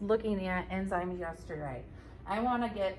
looking at enzymes yesterday. I want to get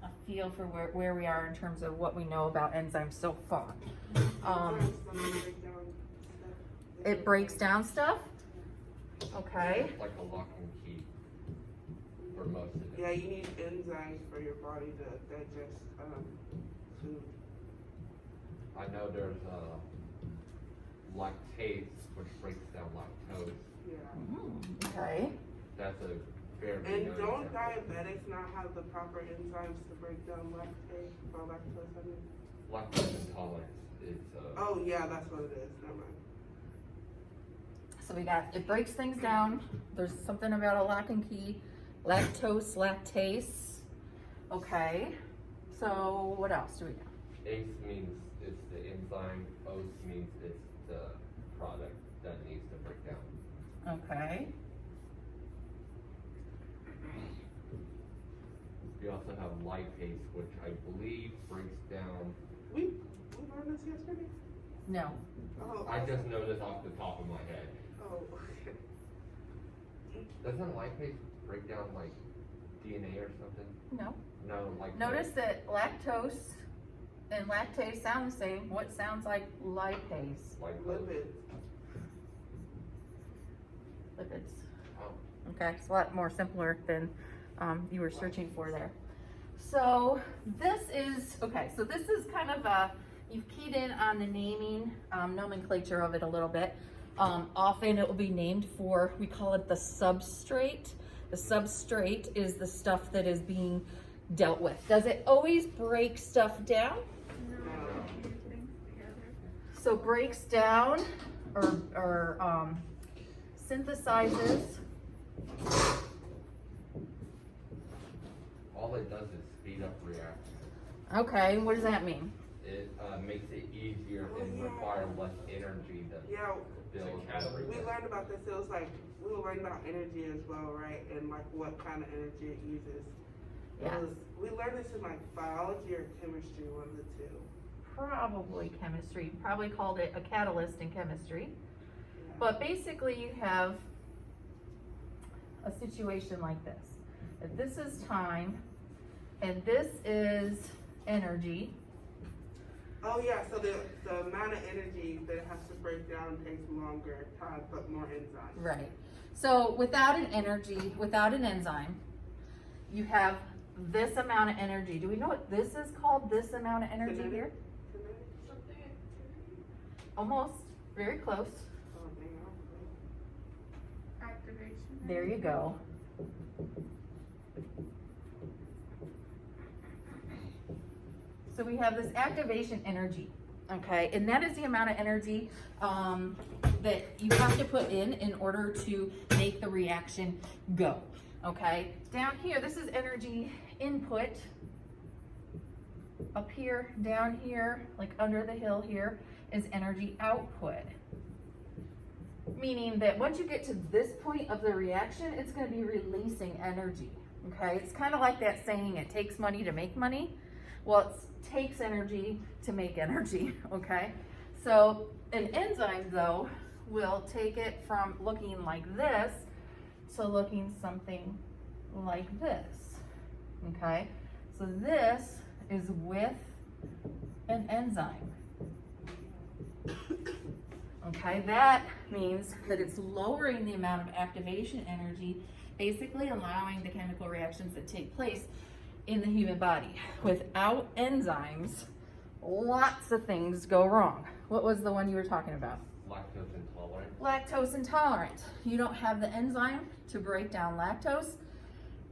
a feel for where we are in terms of what we know about enzymes so far. It breaks down stuff. Okay. It's like a lock and key for most of it. Yeah, you need enzymes for your body to digest food. I know there's lactase, which breaks down lactose. Yeah. Okay. That's a very And known don't example. diabetics not have the proper enzymes to break down lactase or lactose? I mean. Lactose intolerance is Oh yeah, that's what it is. Never mind. So we got, it breaks things down. There's something about a lock and key, lactose, lactase. Okay. So what else do we know? ACE means it's the enzyme, OS means it's the product that needs to break down. Okay. We also have lipase, which I believe breaks down. We learned this yesterday. No. Oh. I just know this off the top of my head. Oh. Okay. Doesn't lipase break down like DNA or something? No. No, like Notice that lactose and lactase sound the same. What sounds like lipase? lipase. Lipids. Oh, Okay, it's a lot more simpler than you were searching for there. So this is, okay, so this is kind of a, you've keyed in on the naming nomenclature of it a little bit. Often it will be named for, we call it the substrate. The substrate is the stuff that is being dealt with. Does it always break stuff down? So breaks down or synthesizes. all it does is speed up reaction. Okay, what does that mean? It makes it easier and require less energy to Yeah, build we learned about this. It was like we were learning about energy as well, right? And like what kind of energy it uses. Yeah. We learned this in like biology or chemistry, one of the two. Probably chemistry. Probably called it a catalyst in chemistry. Yeah. But basically you have a situation like this. If this is time and this is energy. Oh yeah, so the amount of energy that it has to break down takes longer time, but more enzymes. Right. So without an energy, without an enzyme, you have this amount of energy. Do we know what this is called, this amount of energy Kinetic? here? Something. Almost. Very close. Oh, dang, Activation. There you go. So we have this activation energy, okay? And that is the amount of energy that you have to put in order to make the reaction go, okay? Down here, this is energy input. Up here, down here, like under the hill here, is energy output. Meaning that once you get to this point of the reaction, it's going to be releasing energy, okay? It's kind of like that saying, it takes money to make money. Well, it takes energy to make energy, okay? So an enzyme, though, will take it from looking like this to looking something like this, okay? So this is with an enzyme. Okay, that means that it's lowering the amount of activation energy, basically allowing the chemical reactions that take place in the human body. Without enzymes, lots of things go wrong. What was the one you were talking about? Lactose intolerant. Lactose intolerant. You don't have the enzyme to break down lactose.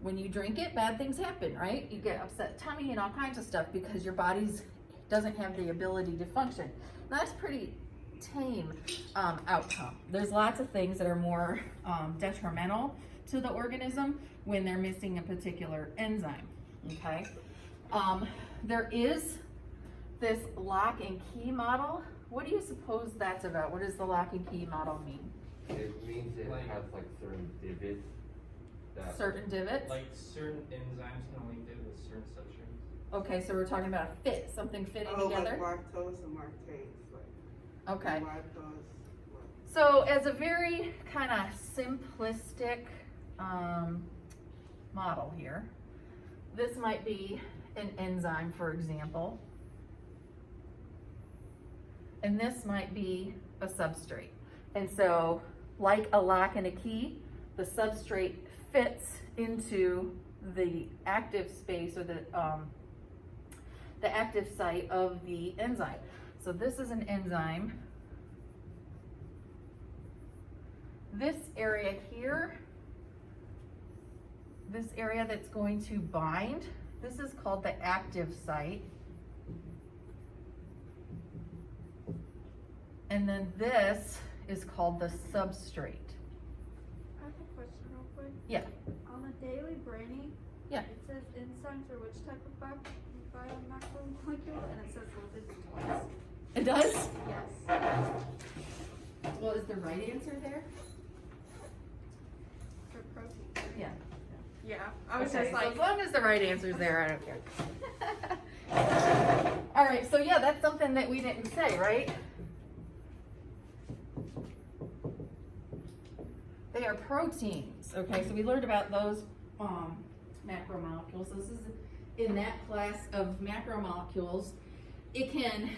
When you drink it, bad things happen, right? You get upset tummy and all kinds of stuff because your body doesn't have the ability to function. Now, that's pretty tame outcome. There's lots of things that are more detrimental to the organism when they're missing a particular enzyme, okay? There is this lock and key model. What do you suppose that's about? What does the lock and key model mean? It means it has like certain divots. That Certain divots? Like certain enzymes can only fit with certain substrates. Okay, so we're talking about a fit, something fitting Oh, together? like lactose and lactase. Like Okay. lactose. So as a very kind of simplistic model here. This might be an enzyme, for example. And this might be a substrate. And so, like a lock and a key, the substrate fits into the active space or the active site of the enzyme. So this is an enzyme. This area here, this area that's going to bind, this is called the active site. And then this is called the substrate. I have a question real quick. Yeah. On the daily braining, Yeah. it says enzymes are which type of biomacromolecule, and it says lipids twice. It does? Yes. Well, is the right answer there? For protein. Yeah. Yeah. I was Okay, just so like. as long as the right answer's there, I don't care. All right, so yeah, that's something that we didn't say, right? They are proteins. Okay, so we learned about those macromolecules. This is in that class of macromolecules. It can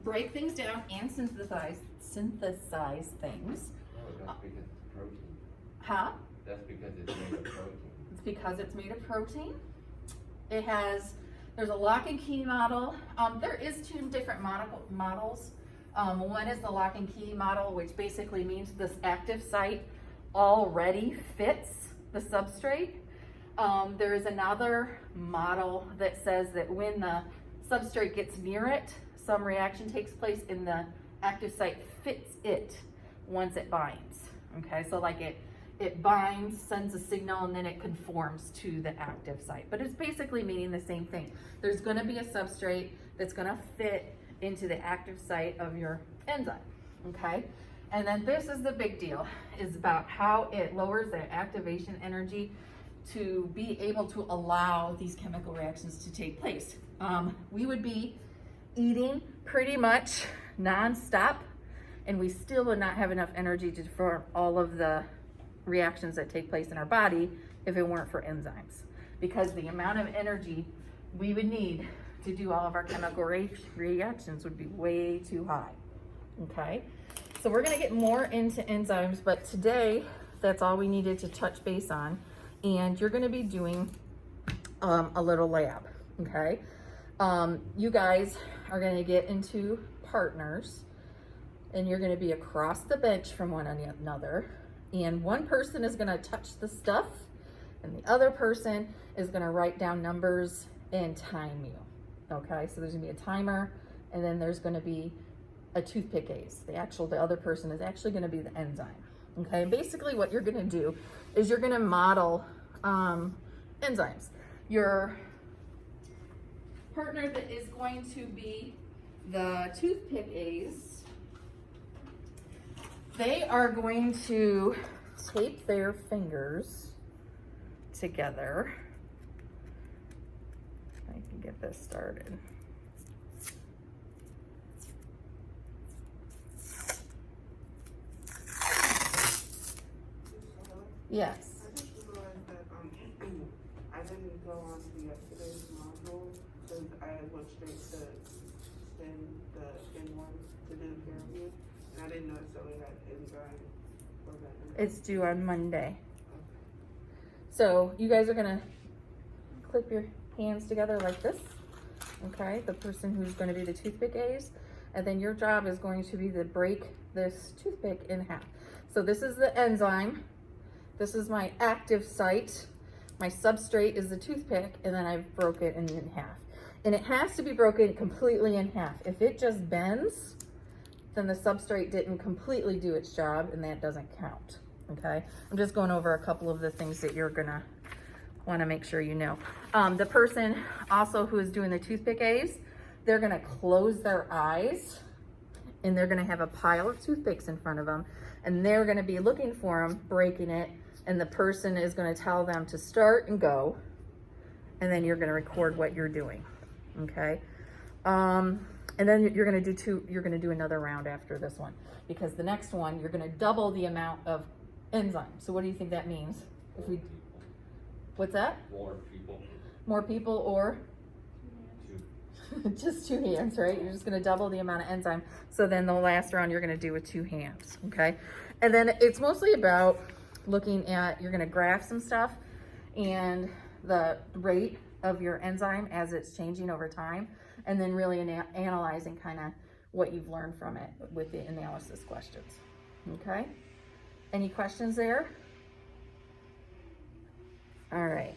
break things down and synthesize things. Oh, that's because it's protein. Huh? That's because it's made of protein. It's because it's made of protein. There's a lock and key model. There is two different models. One is the lock and key model, which basically means this active site already fits the substrate. There is another model that says that when the substrate gets near it, some reaction takes place and the active site fits it once it binds. Okay, so like it binds, sends a signal, and then it conforms to the active site. But it's basically meaning the same thing. There's gonna be a substrate that's gonna fit into the active site of your enzyme, okay? And then this is the big deal, is about how it lowers the activation energy to be able to allow these chemical reactions to take place. We would be eating pretty much nonstop, and we still would not have enough energy to perform all of the reactions that take place in our body if it weren't for enzymes. Because the amount of energy we would need to do all of our chemical reactions would be way too high, okay? So we're gonna get more into enzymes, but today, that's all we needed to touch base on. And you're gonna be doing a little lab, okay? You guys are gonna get into partners, and you're gonna be across the bench from one another. And one person is gonna touch the stuff, and the other person is gonna write down numbers and time you, okay? So there's gonna be a timer, and then there's gonna be a toothpick gaze. The other person is actually gonna be the enzyme, okay? And basically what you're gonna do is you're gonna model enzymes. Your partner that is going to be the toothpick gaze, they are going to tape their fingers together. I can get this started. Yes. I just realized that I didn't go on to yesterday's module since I went straight to the N1 to do the peer review, and I didn't necessarily have enzyme for that. It's due on Monday. So you guys are gonna clip your hands together like this, okay? The person who's gonna be the toothpick gaze, and then your job is going to be to break this toothpick in half. So this is the enzyme. This is my active site. My substrate is the toothpick, and then I've broke it in half. And it has to be broken completely in half. If it just bends, then the substrate didn't completely do its job, and that doesn't count, okay? I'm just going over a couple of the things that you're gonna wanna make sure you know. The person also who is doing the toothpick gaze, they're gonna close their eyes, and they're gonna have a pile of toothpicks in front of them, and they're gonna be looking for them, breaking it, and the person is gonna tell them to start and go, and then you're gonna record what you're doing, okay? And then you're gonna do another round after this one, because the next one, you're gonna double the amount of enzyme. So what do you think that means? If we, More people. what's that? More people. More people or Two. just 2 hands, right? You're just gonna double the amount of enzyme. So then the last round you're gonna do with 2 hands, okay? And then it's mostly about looking at, you're gonna graph some stuff and the rate of your enzyme as it's changing over time, and then really analyzing kind of what you've learned from it with the analysis questions, okay? Any questions there? All right.